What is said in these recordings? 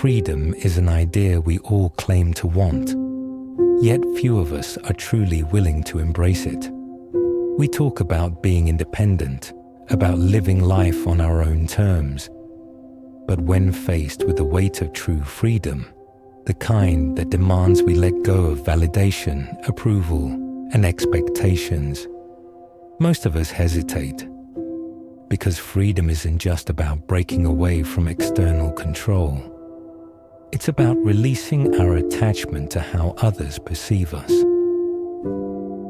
Freedom is an idea we all claim to want, yet few of us are truly willing to embrace it. We talk about being independent, about living life on our own terms. But when faced with the weight of true freedom, the kind that demands we let go of validation, approval, and expectations, most of us hesitate. Because freedom isn't just about breaking away from external control. It's about releasing our attachment to how others perceive us.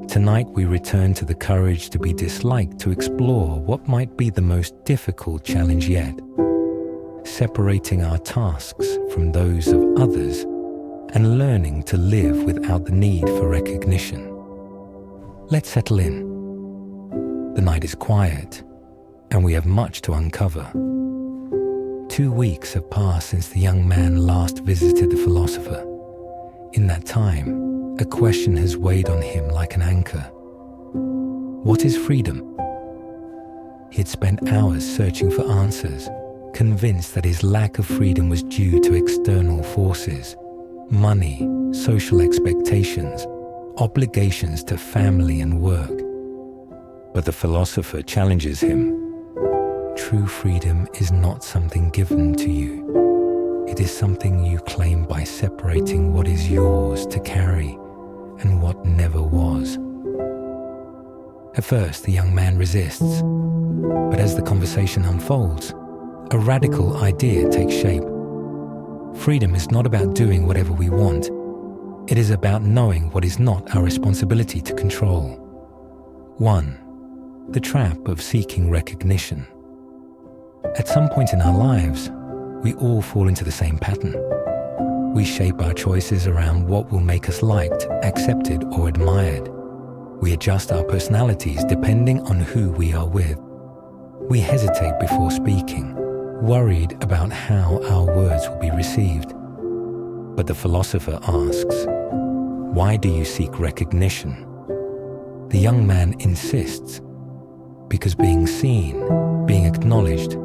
Tonight we return to the courage to be disliked to explore what might be the most difficult challenge yet, separating our tasks from those of others and learning to live without the need for recognition. Let's settle in. The night is quiet, and we have much to uncover. 2 weeks have passed since the young man last visited the philosopher. In that time, a question has weighed on him like an anchor. What is freedom? He had spent hours searching for answers, convinced that his lack of freedom was due to external forces, money, social expectations, obligations to family and work. But the philosopher challenges him. True freedom is not something given to you. It is something you claim by separating what is yours to carry and what never was. At first, the young man resists, but as the conversation unfolds, a radical idea takes shape. Freedom is not about doing whatever we want. It is about knowing what is not our responsibility to control. 1. The trap of seeking recognition. At some point in our lives, we all fall into the same pattern. We shape our choices around what will make us liked, accepted, or admired. We adjust our personalities depending on who we are with. We hesitate before speaking, worried about how our words will be received. But the philosopher asks, why do you seek recognition? The young man insists, because being seen, being acknowledged,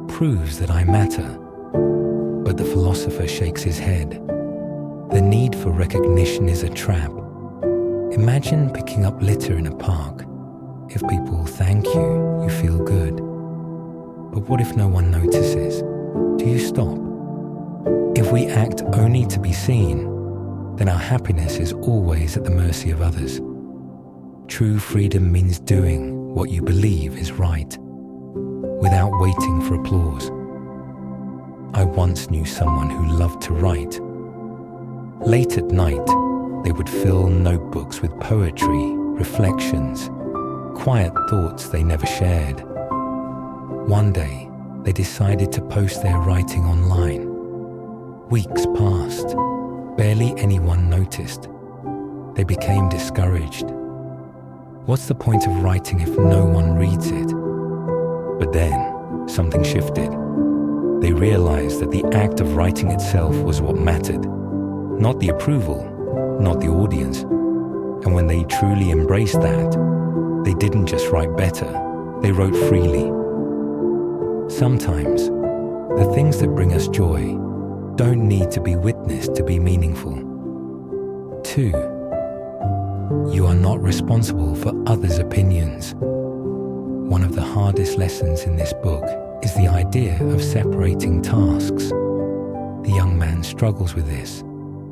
proves that I matter. But the philosopher shakes his head. The need for recognition is a trap. Imagine picking up litter in a park. If people thank you, you feel good. But what if no one notices? Do you stop? If we act only to be seen, then our happiness is always at the mercy of others. True freedom means doing what you believe is right, without waiting for applause. I once knew someone who loved to write. Late at night, they would fill notebooks with poetry, reflections, quiet thoughts they never shared. One day, they decided to post their writing online. Weeks passed. Barely anyone noticed. They became discouraged. What's the point of writing if no one reads it? But then, something shifted. They realized that the act of writing itself was what mattered, not the approval, not the audience. And when they truly embraced that, they didn't just write better, they wrote freely. Sometimes, the things that bring us joy don't need to be witnessed to be meaningful. 2. You are not responsible for others' opinions. One of the hardest lessons in this book is the idea of separating tasks. The young man struggles with this.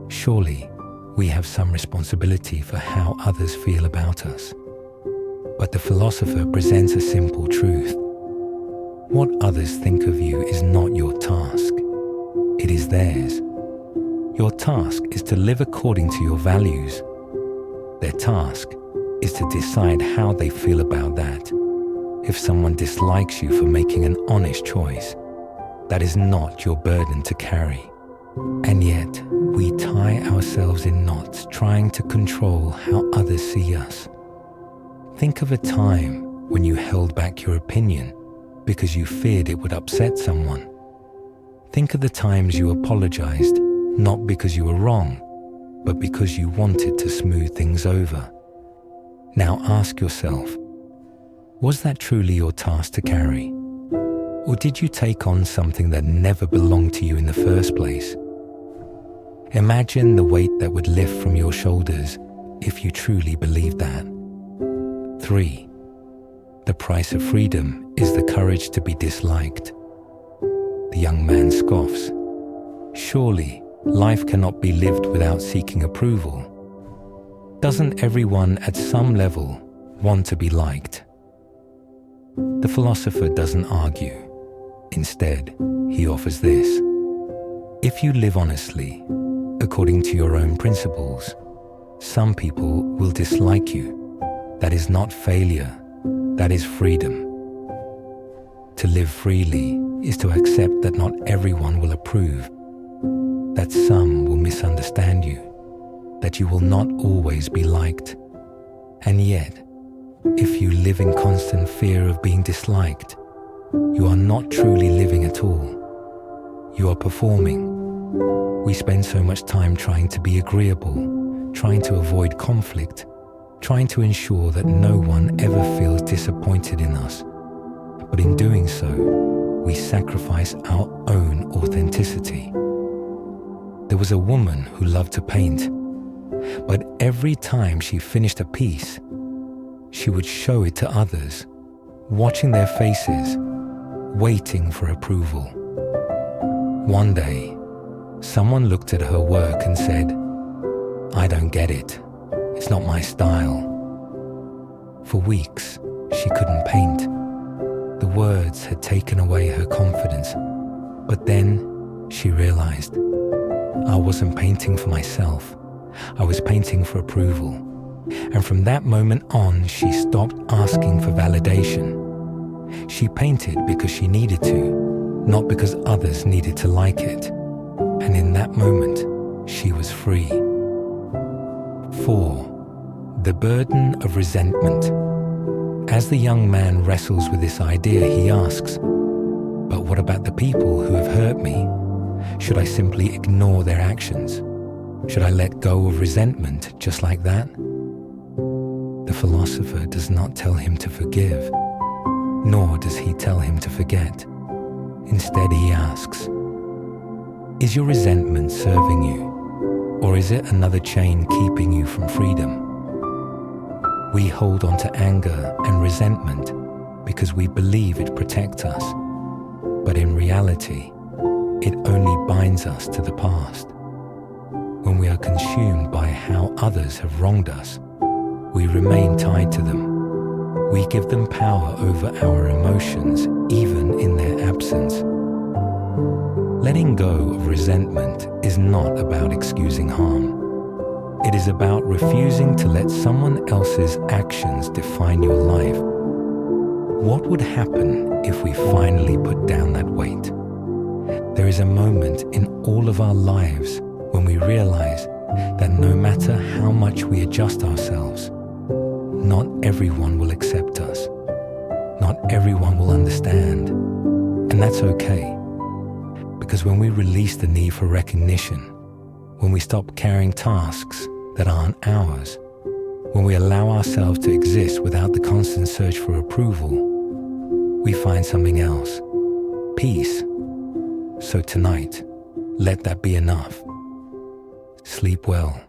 Surely, we have some responsibility for how others feel about us. But the philosopher presents a simple truth. What others think of you is not your task. It is theirs. Your task is to live according to your values. Their task is to decide how they feel about that. If someone dislikes you for making an honest choice, that is not your burden to carry. And yet, we tie ourselves in knots trying to control how others see us. Think of a time when you held back your opinion because you feared it would upset someone. Think of the times you apologized, not because you were wrong, but because you wanted to smooth things over. Now ask yourself, was that truly your task to carry? Or did you take on something that never belonged to you in the first place? Imagine the weight that would lift from your shoulders if you truly believed that. 3. The price of freedom is the courage to be disliked. The young man scoffs. Surely, life cannot be lived without seeking approval. Doesn't everyone at some level want to be liked? The philosopher doesn't argue. Instead, he offers this. If you live honestly, according to your own principles, some people will dislike you. That is not failure, that is freedom. To live freely is to accept that not everyone will approve, that some will misunderstand you, that you will not always be liked. And yet, if you live in constant fear of being disliked, you are not truly living at all. You are performing. We spend so much time trying to be agreeable, trying to avoid conflict, trying to ensure that no one ever feels disappointed in us. But in doing so, we sacrifice our own authenticity. There was a woman who loved to paint, but every time she finished a piece, she would show it to others, watching their faces, waiting for approval. One day, someone looked at her work and said, "I don't get it. It's not my style." For weeks, she couldn't paint. The words had taken away her confidence. But then she realized, I wasn't painting for myself. I was painting for approval. And from that moment on, she stopped asking for validation. She painted because she needed to, not because others needed to like it. And in that moment, she was free. 4. The burden of resentment. As the young man wrestles with this idea, he asks, but what about the people who have hurt me? Should I simply ignore their actions? Should I let go of resentment just like that? The philosopher does not tell him to forgive, nor does he tell him to forget. Instead, he asks, is your resentment serving you, or is it another chain keeping you from freedom? We hold on to anger and resentment because we believe it protects us, but in reality, it only binds us to the past. When we are consumed by how others have wronged us, we remain tied to them. We give them power over our emotions, even in their absence. Letting go of resentment is not about excusing harm. It is about refusing to let someone else's actions define your life. What would happen if we finally put down that weight? There is a moment in all of our lives when we realize that no matter how much we adjust ourselves, not everyone will accept us. Not everyone will understand. And that's okay. Because when we release the need for recognition, when we stop carrying tasks that aren't ours, when we allow ourselves to exist without the constant search for approval, we find something else, peace. So tonight, let that be enough. Sleep well.